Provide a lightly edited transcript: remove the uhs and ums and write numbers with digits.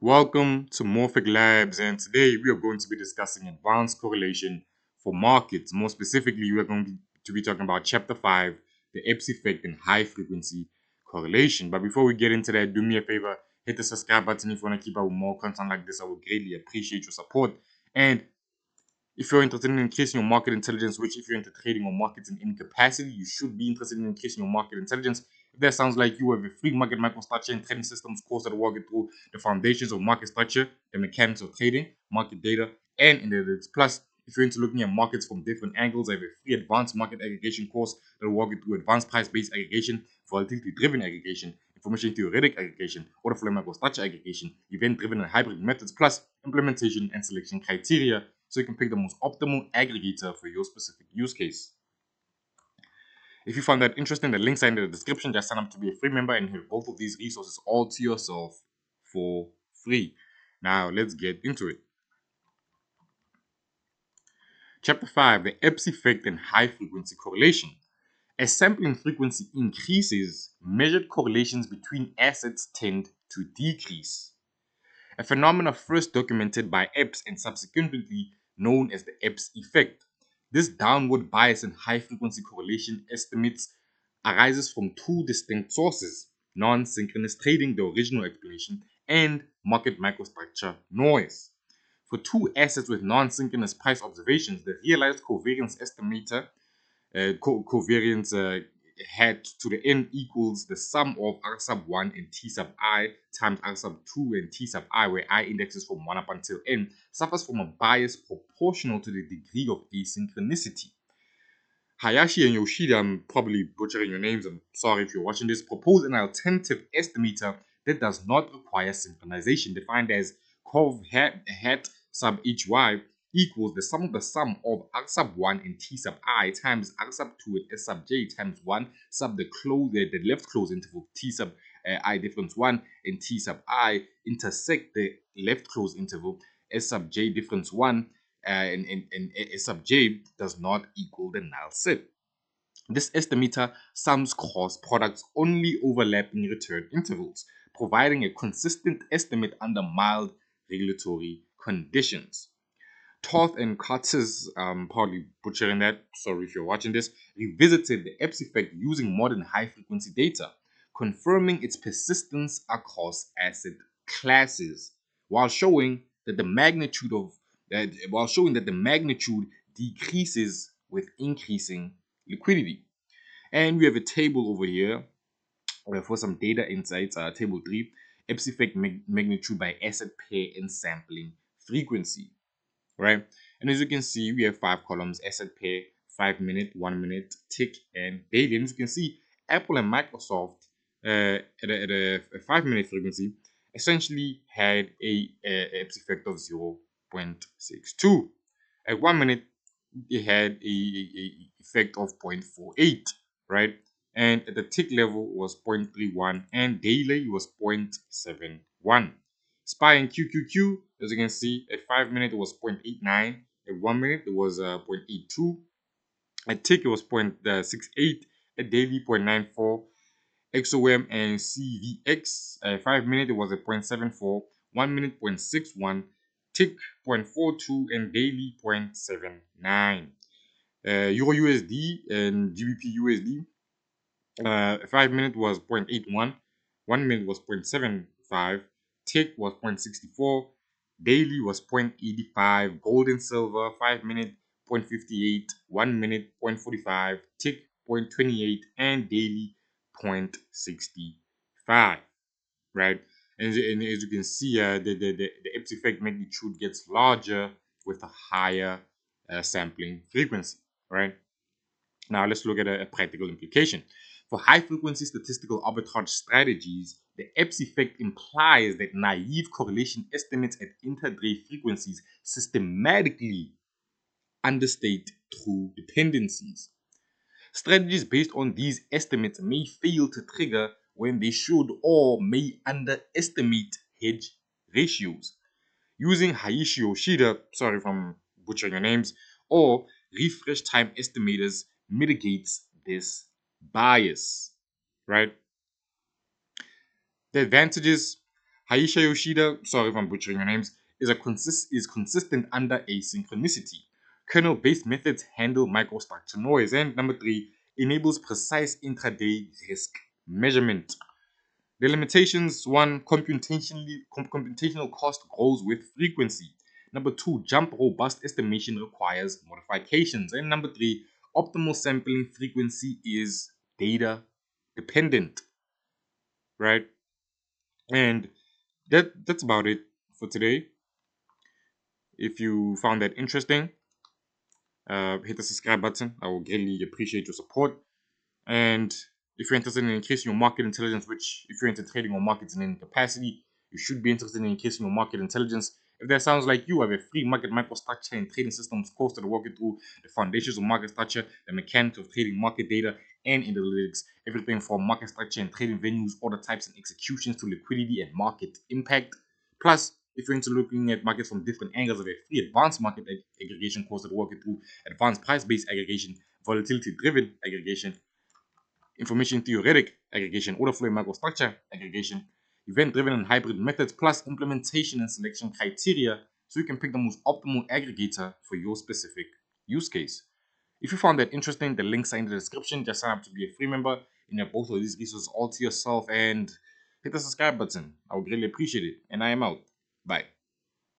Welcome to Morphic Labs, and today we are going to be discussing advanced correlation for markets. More specifically, we are going to be talking about Chapter 5, the EPPS effect and high frequency correlation. But before we get into that, do me a favor, hit the subscribe button if you want to keep up with more content like this. I would greatly appreciate your support. And if you're interested in increasing your market intelligence, which if you're into trading or markets in any capacity, you should be interested in increasing your market intelligence. If that sounds like you, have a free market microstructure and trading systems course that will walk you through the foundations of market structure, the mechanics of trading, market data, and analytics. Plus, if you're into looking at markets from different angles, I have a free advanced market aggregation course that will walk you through advanced price-based aggregation, volatility-driven aggregation, information theoretic aggregation, order flow microstructure aggregation, event-driven and hybrid methods, plus implementation and selection criteria, so you can pick the most optimal aggregator for your specific use case. If you found that interesting, the links are in the description. Just sign up to be a free member and have both of these resources all to yourself for free. Now, let's get into it. Chapter 5, the EPPS effect and high frequency correlation. As sampling frequency increases, measured correlations between assets tend to decrease. A phenomenon first documented by EPPS and subsequently known as the EPPS effect. This downward bias in high-frequency correlation estimates arises from two distinct sources: non-synchronous trading, the original explanation, and market microstructure noise. For two assets with non-synchronous price observations, the realized covariance estimator covariance hat to the n equals the sum of r sub 1 and t sub I times r sub 2 and t sub I, where I indexes from 1 up until n, suffers from a bias proportional to the degree of asynchronicity. Hayashi and Yoshida, I'm probably butchering your names, I'm sorry if you're watching this, propose an alternative estimator that does not require synchronization, defined as cov hat sub hy equals the sum of r sub 1 and t sub I times r sub 2 and s sub j times 1 sub the left close interval t sub I difference 1 and t sub I intersect the left close interval s sub j difference 1 and S sub j does not equal the null set. This estimator sums cross products only overlapping return intervals, providing a consistent estimate under mild regulatory conditions. Toth and Curtis, probably butchering that, sorry if you're watching this, revisited the EPPS effect using modern high-frequency data, confirming its persistence across asset classes, while showing that the magnitude decreases with increasing liquidity. And we have a table over here for some data insights. Table 3, EPPS effect magnitude by asset pair and sampling frequency. Right, and as you can see, we have 5 columns: asset pair, 5 minute, 1 minute, tick, and daily. And as you can see, Apple and Microsoft at a 5 minute frequency essentially had a EPPS effect of 0.62. At 1 minute, it had a effect of 0.48, right? And at the tick level was 0.31, and daily was 0.71. SPY and QQQ, as you can see, at 5 minutes it was 0.89, at 1 minute it was 0.82, at tick it was 0.68, at daily 0.94, XOM and CVX, at 5 minutes it was at 0.74, 1 minute 0.61, tick 0.42, and daily 0.79. Euro USD and GBP USD, 5 minutes was 0.81, 1 minute was 0.75, tick was 0.64, daily was 0.85, gold and silver 5 minute 0.58, 1 minute 0.45, tick 0.28, and daily 0.65, right? And as you can see, the EPPS effect magnitude gets larger with a higher sampling frequency, right? Now let's look at a practical implication. For high-frequency statistical arbitrage strategies, the EPPS effect implies that naive correlation estimates at intraday frequencies systematically understate true dependencies. Strategies based on these estimates may fail to trigger when they should or may underestimate hedge ratios. Using Hayashi Yoshida, sorry if I'm butchering your names, or refresh time estimators mitigates this bias, right? The advantages Haisha Yoshida, sorry if I'm butchering your names, is consistent under asynchronicity. Kernel-based methods handle microstructure noise. And number 3, enables precise intraday risk measurement. The limitations: 1, computational cost grows with frequency. Number 2, jump robust estimation requires modifications. And number 3, optimal sampling frequency is data dependent. Right? And that's about it for today. If you found that interesting, hit the subscribe button. I will greatly appreciate your support. And if you're interested in increasing your market intelligence, which if you're into trading or markets in any capacity, you should be interested in increasing your market intelligence. If that sounds like you, I have a free market microstructure and trading systems course that will walk you through the foundations of market structure, the mechanics of trading market data and analytics, everything from market structure and trading venues, order types and executions to liquidity and market impact. Plus, if you're into looking at markets from different angles, of a free advanced market aggregation course that will walk you through advanced price-based aggregation, volatility-driven aggregation, information theoretic aggregation, order flow and microstructure aggregation, event-driven and hybrid methods, plus implementation and selection criteria so you can pick the most optimal aggregator for your specific use case. If you found that interesting, the links are in the description. Just sign up to be a free member and you have both of these resources all to yourself and hit the subscribe button. I would greatly appreciate it. And I am out. Bye.